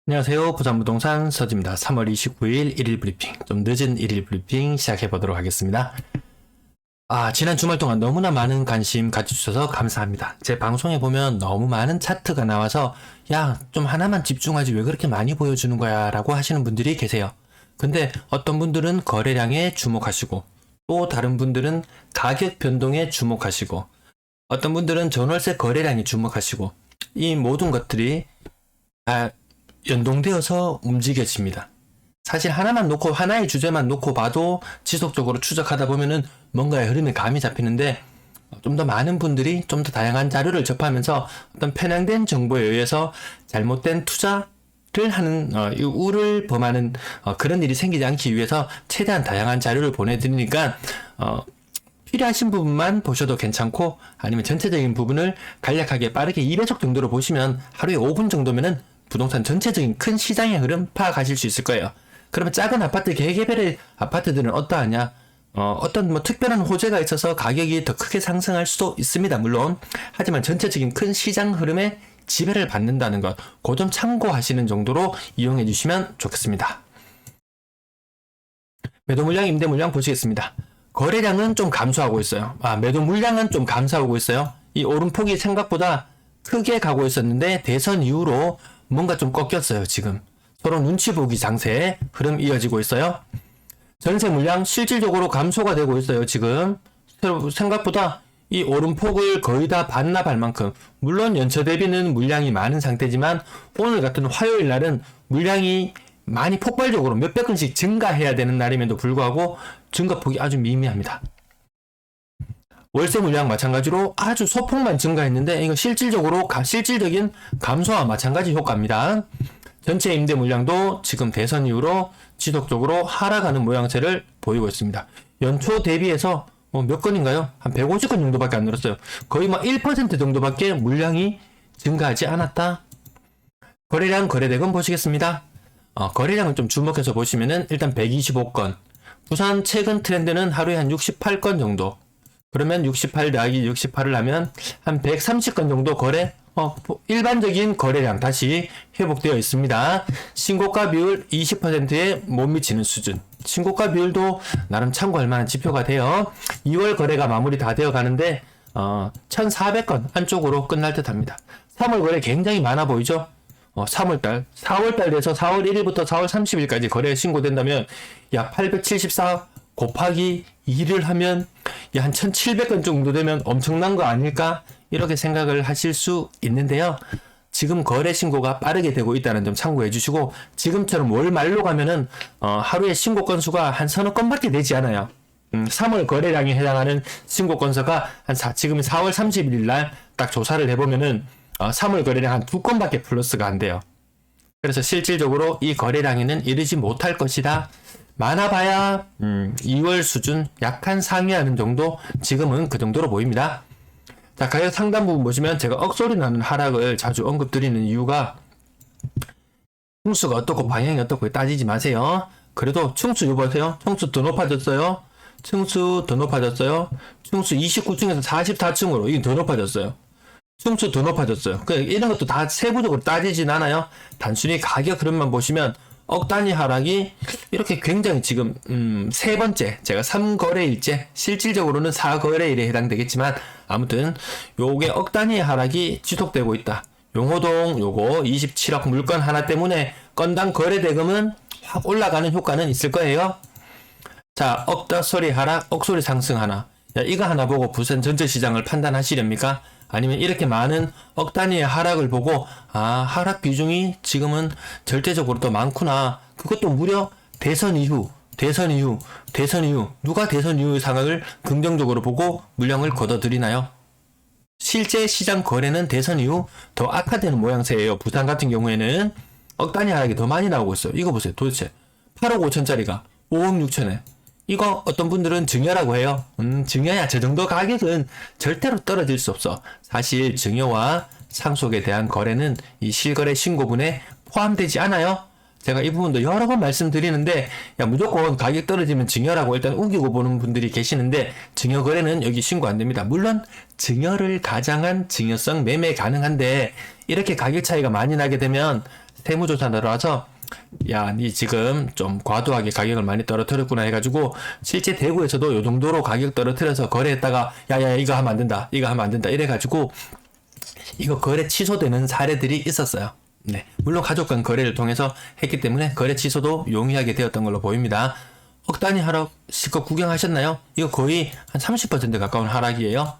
안녕하세요. 부산부동산 서지입니다. 3월 29일 1일 브리핑, 좀 늦은 1일 브리핑 시작해 보도록 하겠습니다. 지난 주말 동안 너무나 많은 관심 가져주셔서 감사합니다. 제 방송에 보면 너무 많은 차트가 나와서 야, 좀 하나만 집중하지 왜 그렇게 많이 보여주는 거야 라고 하시는 분들이 계세요. 근데 어떤 분들은 거래량에 주목하시고 또 다른 분들은 가격 변동에 주목하시고 어떤 분들은 전월세 거래량에 주목하시고 이 모든 것들이 연동되어서 움직여집니다. 사실 하나만 놓고 하나의 주제만 놓고 봐도 지속적으로 추적하다 보면은 뭔가의 흐름에 감이 잡히는데 좀 더 많은 분들이 좀 더 다양한 자료를 접하면서 어떤 편향된 정보에 의해서 잘못된 투자를 하는 우를 범하는 그런 일이 생기지 않기 위해서 최대한 다양한 자료를 보내드리니까 필요하신 부분만 보셔도 괜찮고 아니면 전체적인 부분을 간략하게 빠르게 2배속 정도로 보시면 하루에 5분 정도면은 부동산 전체적인 큰 시장의 흐름 파악하실 수 있을 거예요. 그러면 작은 아파트 개개별의 아파트들은 어떠하냐? 어떤 특별한 호재가 있어서 가격이 더 크게 상승할 수도 있습니다. 물론 하지만 전체적인 큰 시장 흐름에 지배를 받는다는 것, 그 점 참고하시는 정도로 이용해 주시면 좋겠습니다. 매도 물량, 임대 물량 보시겠습니다. 거래량은 좀 감소하고 있어요. 매도 물량은 좀 감소하고 있어요. 이 오름폭이 생각보다 크게 가고 있었는데 대선 이후로 뭔가 좀 꺾였어요. 지금 서로 눈치 보기 장세에 흐름 이어지고 있어요. 전세 물량 실질적으로 감소가 되고 있어요. 지금 생각보다 이 오름폭을 거의 다 반납할 만큼, 물론 연초 대비는 물량이 많은 상태지만 오늘 같은 화요일 날은 물량이 많이 폭발적으로 몇백 건씩 증가해야 되는 날임에도 불구하고 증가폭이 아주 미미합니다. 월세 물량 마찬가지로 아주 소폭만 증가했는데 이거 실질적인 감소와 마찬가지 효과입니다. 전체 임대 물량도 지금 대선 이후로 지속적으로 하락하는 모양새를 보이고 있습니다. 연초 대비해서 몇 건인가요? 한 150건 정도밖에 안 늘었어요. 거의 1% 정도밖에 물량이 증가하지 않았다. 거래량, 거래대금 보시겠습니다. 거래량을 좀 주목해서 보시면은 일단 125건. 부산 최근 트렌드는 하루에 한 68건 정도. 그러면 68 더하기 68을 하면 한 130건 정도 거래, 일반적인 거래량 다시 회복되어 있습니다. 신고가 비율 20%에 못 미치는 수준. 신고가 비율도 나름 참고할 만한 지표가 돼요. 2월 거래가 마무리 다 되어 가는데 1,400건 안쪽으로 끝날 듯 합니다. 3월 거래 굉장히 많아 보이죠? 3월달, 4월달 돼서 4월 1일부터 4월 30일까지 거래 신고된다면, 874 곱하기 2를 하면, 한 1700건 정도 되면 엄청난 거 아닐까? 이렇게 생각을 하실 수 있는데요. 지금 거래 신고가 빠르게 되고 있다는 점 참고해 주시고, 지금처럼 월 말로 가면은, 하루에 신고 건수가 한 서너 건밖에 되지 않아요. 3월 거래량에 해당하는 신고 건수가 지금 4월 31일 날 딱 조사를 해보면은, 3월 거래량 한 2건밖에 플러스가 안 돼요. 그래서 실질적으로 이 거래량에는 이르지 못할 것이다. 많아봐야 2월 수준 약간 상회하는 정도, 지금은 그 정도로 보입니다. 자, 가격 상단 부분 보시면 제가 억소리 나는 하락을 자주 언급드리는 이유가, 충수가 어떻고 방향이 어떻고 따지지 마세요. 그래도 충수 이거 보세요. 충수 더 높아졌어요. 충수 더 높아졌어요. 충수 29층에서 44층으로 이게 더 높아졌어요. 충수 더 높아졌어요. 이런 것도 다 세부적으로 따지진 않아요. 단순히 가격 흐름만 보시면 억 단위 하락이 이렇게 굉장히 지금 세 번째, 제가 3거래일째, 실질적으로는 4거래일에 해당되겠지만 아무튼 요게 억 단위의 하락이 지속되고 있다. 용호동 요거 27억 물건 하나 때문에 건당 거래 대금은 확 올라가는 효과는 있을 거예요. 자, 억소리 하락, 억소리 상승 하나. 이거 하나 보고 부산 전체 시장을 판단하시렵니까? 아니면 이렇게 많은 억 단위의 하락을 보고 하락 비중이 지금은 절대적으로 더 많구나. 그것도 무려 대선 이후 누가 대선 이후의 상황을 긍정적으로 보고 물량을 걷어들이나요? 실제 시장 거래는 대선 이후 더 악화되는 모양새예요. 부산 같은 경우에는 억 단위 하락이 더 많이 나오고 있어요. 이거 보세요. 도대체 8억 5천짜리가 5억 6천에, 이거 어떤 분들은 증여라고 해요. 증여야, 저 정도 가격은 절대로 떨어질 수 없어. 사실 증여와 상속에 대한 거래는 이 실거래 신고분에 포함되지 않아요. 제가 이 부분도 여러 번 말씀드리는데, 무조건 가격 떨어지면 증여라고 일단 우기고 보는 분들이 계시는데, 증여 거래는 여기 신고 안 됩니다. 물론 증여를 가장한 증여성 매매 가능한데, 이렇게 가격 차이가 많이 나게 되면 세무조사 들어와서 야, 니 지금 좀 과도하게 가격을 많이 떨어뜨렸구나 해가지고 실제 대구에서도 요 정도로 가격 떨어뜨려서 거래했다가 야야 이거 하면 안 된다, 이거 하면 안 된다 이래가지고 이거 거래 취소되는 사례들이 있었어요. 네, 물론 가족 간 거래를 통해서 했기 때문에 거래 취소도 용이하게 되었던 걸로 보입니다. 억 단위 하락 실컷 구경하셨나요? 이거 거의 한 30% 가까운 하락이에요.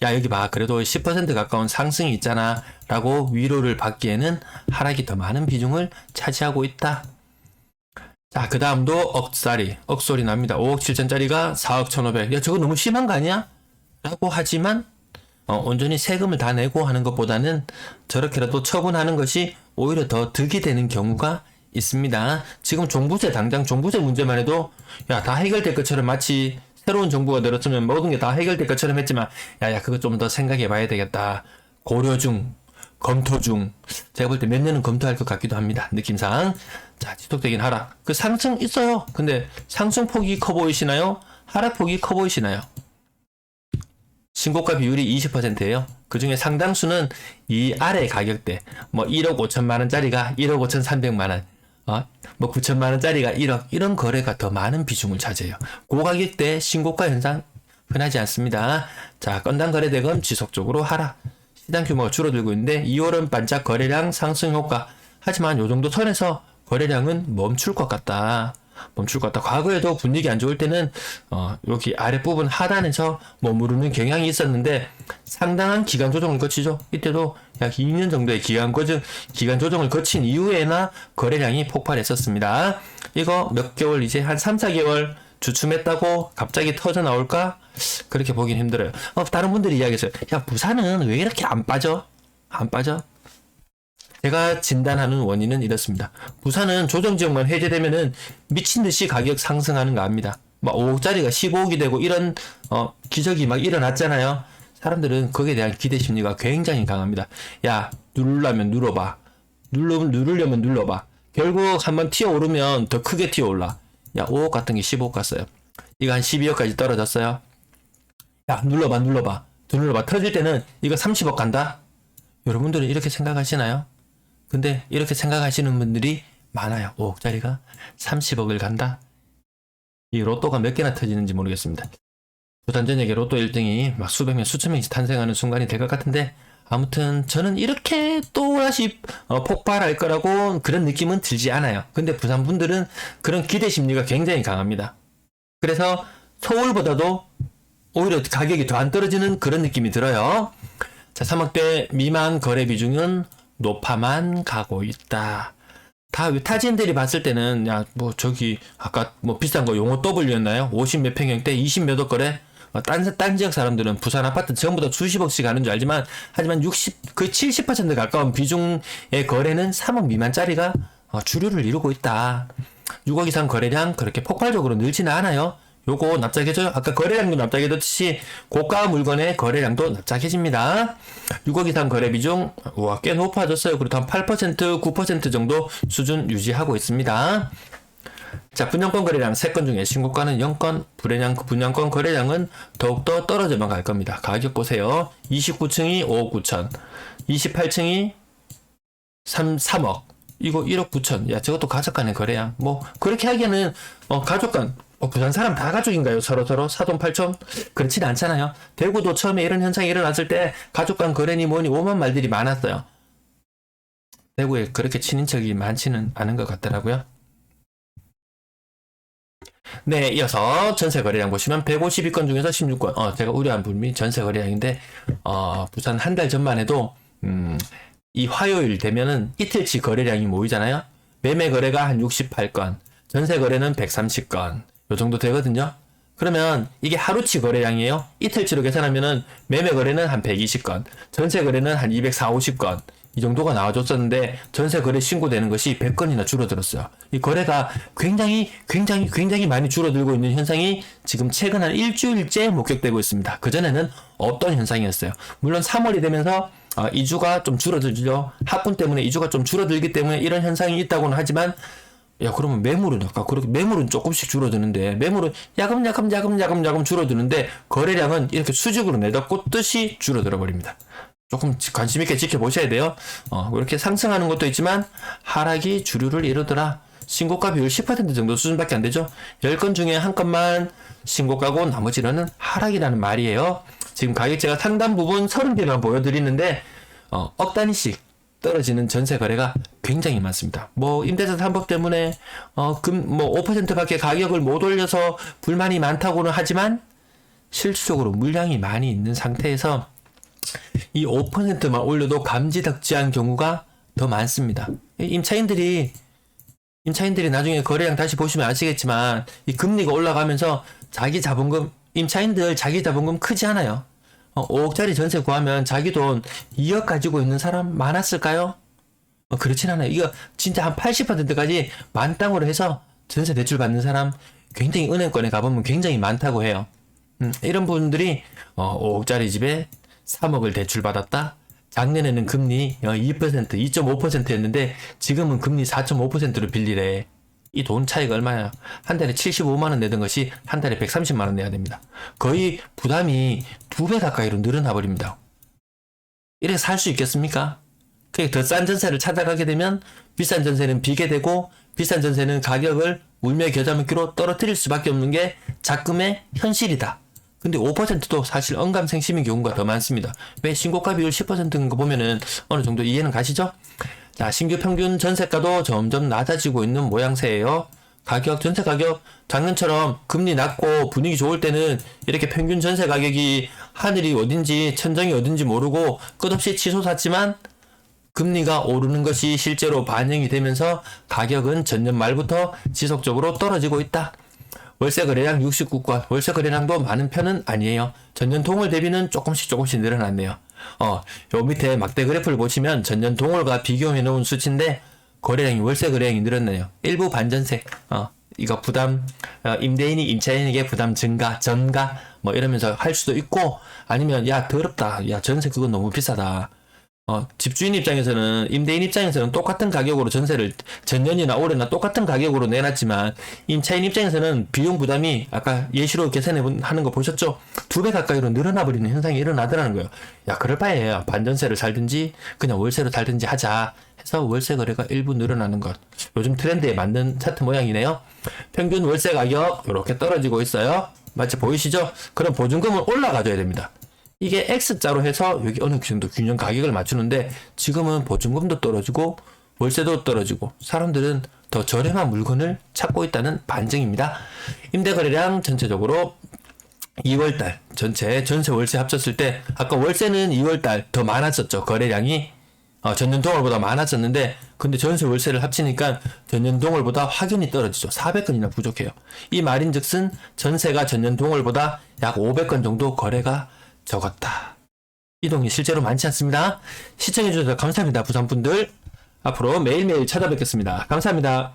야, 여기 봐, 그래도 10% 가까운 상승이 있잖아 라고 위로를 받기에는 하락이 더 많은 비중을 차지하고 있다. 자, 그 다음도 억소리 납니다. 5억 7천짜리가 4억 1,500. 야, 저거 너무 심한 거 아니야? 라고 하지만 온전히 세금을 다 내고 하는 것보다는 저렇게라도 처분하는 것이 오히려 더 득이 되는 경우가 있습니다. 지금 당장 종부세 문제만 해도 야, 다 해결될 것처럼 마치 새로운 정부가 들었으면 모든 게 다 해결될 것처럼 했지만 야야 그거 좀 더 생각해 봐야 되겠다. 고려 중, 검토 중. 제가 볼 때 몇 년은 검토할 것 같기도 합니다. 느낌상. 자, 지속적인 하락. 그 상승 있어요. 근데 상승폭이 커 보이시나요? 하락폭이 커 보이시나요? 신고가 비율이 20%예요. 그 중에 상당수는 이 아래 가격대, 뭐 1억 5천만 원짜리가 1억 5,300만 원, 뭐 9천만 원짜리가 1억, 이런 거래가 더 많은 비중을 차지해요. 고가격대 신고가 현상 흔하지 않습니다. 자, 건당 거래 대금 지속적으로 하락. 시장 규모가 줄어들고 있는데 2월은 반짝 거래량 상승 효과. 하지만 요 정도 선에서 거래량은 멈출 것 같다. 과거에도 분위기 안 좋을 때는 여기 아랫부분 하단에서 머무르는 경향이 있었는데 상당한 기간 조정을 거치죠. 이때도 약 2년 정도의 기간 조정을 거친 이후에나 거래량이 폭발했었습니다. 이거 몇 개월, 이제 한 3, 4개월 주춤했다고 갑자기 터져 나올까? 그렇게 보긴 힘들어요. 다른 분들이 이야기했어요. 야, 부산은 왜 이렇게 안 빠져? 제가 진단하는 원인은 이렇습니다. 부산은 조정지역만 해제되면은 미친듯이 가격 상승하는 거 압니다. 막 5억짜리가 15억이 되고 이런 기적이 막 일어났잖아요. 사람들은 거기에 대한 기대 심리가 굉장히 강합니다. 야, 누르려면 눌러봐. 누르려면 눌러봐. 결국 한번 튀어오르면 더 크게 튀어올라. 야, 5억 같은 게 15억 갔어요. 이거 한 12억까지 떨어졌어요. 야, 눌러봐. 터질 때는 이거 30억 간다? 여러분들은 이렇게 생각하시나요? 근데 이렇게 생각하시는 분들이 많아요. 5억짜리가 30억을 간다? 이 로또가 몇 개나 터지는지 모르겠습니다. 부산 전역에 로또 1등이 막 수백 명, 수천 명씩 탄생하는 순간이 될 것 같은데, 아무튼 저는 이렇게 또다시 폭발할 거라고 그런 느낌은 들지 않아요. 근데 부산 분들은 그런 기대 심리가 굉장히 강합니다. 그래서 서울보다도 오히려 가격이 더 안 떨어지는 그런 느낌이 들어요. 자, 3억대 미만 거래 비중은 높아만 가고 있다. 타지인들이 봤을 때는, 야, 뭐, 아까 비싼 거 용호 W였나요? 50 몇 평형대, 20 몇 억 거래? 딴 지역 사람들은 부산 아파트 전부 다 수십억씩 하는 줄 알지만, 하지만 70% 가까운 비중의 거래는 3억 미만짜리가 주류를 이루고 있다. 6억 이상 거래량 그렇게 폭발적으로 늘지는 않아요. 요거 납작해져요. 아까 거래량도 납작해졌듯이 고가 물건의 거래량도 납작해집니다. 6억 이상 거래 비중 꽤 높아졌어요. 그래도 한 8%, 9% 정도 수준 유지하고 있습니다. 자, 분양권 거래량 3건 중에 신고가는 0건, 분양권 거래량은 더욱더 떨어져만 갈 겁니다. 가격 보세요. 29층이 5억 9천, 28층이 3억, 이거 1억 9천. 야, 저것도 가족 간의 거래량. 뭐 그렇게 하기에는 가족 간 부산 사람 다 가족인가요? 서로 사돈팔촌? 그렇진 않잖아요. 대구도 처음에 이런 현상이 일어났을 때 가족 간 거래니 뭐니 오만 말들이 많았어요. 대구에 그렇게 친인척이 많지는 않은 것 같더라고요. 네, 이어서 전세 거래량 보시면 152건 중에서 16건. 제가 우려한 부분이 전세 거래량인데 부산 한 달 전만 해도 이 화요일 되면은 이틀치 거래량이 모이잖아요. 매매 거래가 한 68건, 전세 거래는 130건. 요 정도 되거든요. 그러면 이게 하루치 거래량이에요. 이틀치로 계산하면은 매매 거래는 한 120건, 전세 거래는 한 240, 50건. 이 정도가 나와줬었는데 전세 거래 신고되는 것이 100건이나 줄어들었어요. 이 거래가 굉장히 많이 줄어들고 있는 현상이 지금 최근 한 일주일째 목격되고 있습니다. 그전에는 없던 현상이었어요. 물론 3월이 되면서 이주가 좀 줄어들죠. 학군 때문에 이주가 좀 줄어들기 때문에 이런 현상이 있다고는 하지만, 야, 그러면 매물은 아까 그렇게 매물은 조금씩 줄어드는데, 매물은 야금 줄어드는데 거래량은 이렇게 수직으로 내다 꽂듯이 줄어들어 버립니다. 조금 관심 있게 지켜보셔야 돼요. 이렇게 상승하는 것도 있지만 하락이 주류를 이루더라. 신고가 비율 10% 정도 수준밖에 안 되죠. 10건 중에 한 건만 신고가고 나머지는 하락이라는 말이에요. 지금 가격대가 상단 부분 30개만 보여드리는데 억 단위씩 떨어지는 전세 거래가 굉장히 많습니다. 뭐 임대차 3법 때문에 5%밖에 가격을 못 올려서 불만이 많다고는 하지만 실질적으로 물량이 많이 있는 상태에서 이 5%만 올려도 감지덕지한 경우가 더 많습니다. 임차인들이 나중에 거래량 다시 보시면 아시겠지만 이 금리가 올라가면서 자기 자본금, 임차인들 자기 자본금 크지 않아요. 5억짜리 전세 구하면 자기 돈 2억 가지고 있는 사람 많았을까요? 그렇진 않아요. 이거 진짜 한 80%까지 만땅으로 해서 전세 대출 받는 사람 굉장히 은행권에 가보면 굉장히 많다고 해요. 이런 분들이 5억짜리 집에 3억을 대출 받았다. 작년에는 금리 2%, 2.5%였는데 지금은 금리 4.5%로 빌리래. 이 돈 차이가 얼마냐? 한 달에 75만 원 내던 것이 한 달에 130만 원 내야 됩니다. 거의 부담이 2배 가까이로 늘어나 버립니다. 이렇게 살 수 있겠습니까? 더 싼 전세를 찾아가게 되면 비싼 전세는 비게 되고 비싼 전세는 가격을 울며 겨자 먹기로 떨어뜨릴 수밖에 없는 게 작금의 현실이다. 근데 5%도 사실 언감생심인 경우가 더 많습니다. 왜 신고가 비율 10%인 거 보면은 어느 정도 이해는 가시죠? 자, 신규 평균 전세가도 점점 낮아지고 있는 모양새예요. 전세 가격, 작년처럼 금리 낮고 분위기 좋을 때는 이렇게 평균 전세 가격이 하늘이 어딘지 천정이 어딘지 모르고 끝없이 치솟았지만 금리가 오르는 것이 실제로 반영이 되면서 가격은 전년 말부터 지속적으로 떨어지고 있다. 월세 거래량 69건, 월세 거래량도 많은 편은 아니에요. 전년 동월 대비는 조금씩 늘어났네요. 요 밑에 막대 그래프를 보시면 전년 동월과 비교해 놓은 수치인데 거래량이 월세 거래량이 늘었네요. 일부 반전세, 이거 부담, 임대인이 임차인에게 부담 전가 뭐 이러면서 할 수도 있고 아니면 야 더럽다, 야 전세 그건 너무 비싸다. 집주인 입장에서는, 임대인 입장에서는 똑같은 가격으로 전세를 전년이나 올해나 똑같은 가격으로 내놨지만 임차인 입장에서는 비용 부담이 아까 예시로 계산하는 거 보셨죠? 2배 가까이로 늘어나 버리는 현상이 일어나더라는 거예요. 야, 그럴 바에 반전세를 살든지 그냥 월세로 살든지 하자 해서 월세 거래가 일부 늘어나는 것. 요즘 트렌드에 맞는 차트 모양이네요. 평균 월세 가격 이렇게 떨어지고 있어요. 마치 보이시죠? 그럼 보증금은 올라가줘야 됩니다. 이게 X자로 해서 여기 어느 정도 균형 가격을 맞추는데 지금은 보증금도 떨어지고 월세도 떨어지고 사람들은 더 저렴한 물건을 찾고 있다는 반증입니다. 임대거래량 전체적으로 2월달 전체 전세 월세 합쳤을 때 아까 월세는 2월달 더 많았었죠. 거래량이 전년 동월보다 많았었는데 근데 전세 월세를 합치니까 전년 동월보다 확연히 떨어지죠. 400건이나 부족해요. 이 말인즉슨 전세가 전년 동월보다 약 500건 정도 거래가 적었다. 이동이 실제로 많지 않습니다. 시청해주셔서 감사합니다. 부산분들. 앞으로 매일매일 찾아뵙겠습니다. 감사합니다.